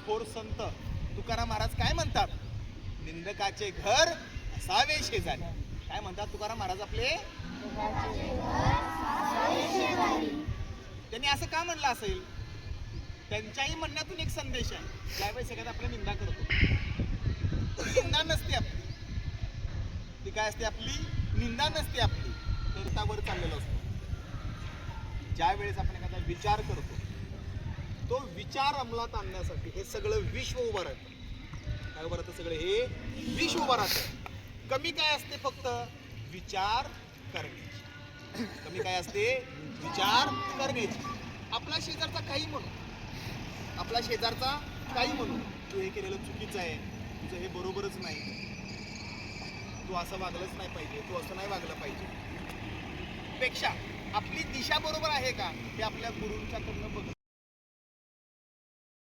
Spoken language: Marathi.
थोर संत तुकाराम महाराज काय म्हणतात? निंदकाचे घर असावे शेजारी. काय म्हणतात तुकाराम महाराज आपले? त्यांनी असं का म्हणलं असेल? त्यांच्याही म्हणण्यातून एक संदेश आहे. ज्यावेळेस एखादा आपल्या निंदा करतो, निंदा नसते आपली, ती काय असते आपली? निंदा नसते आपली, करतावर चाललेलं असतो. ज्या वेळेस आपण एखादा विचार करतो, तो विचार अंमलात आणण्यासाठी हे सगळं विश्व उभं राहतं. काय उभं राहतं? सगळं हे विश्व उभं राहतं. कमी काय असते? फक्त विचार करण्याची. कमी काय असते? विचार करण्याची. आपला शेजारचा काही म्हणू, आपला शेजारचा काही म्हणू, तू हे केलेलं चुकीचं आहे, तुझं हे बरोबरच नाही, तू असं वागलंच नाही पाहिजे, तू असं नाही वागलं पाहिजे, पेक्षा आपली दिशा बरोबर आहे का हे आपल्या गुरूंच्याकडनं बघ.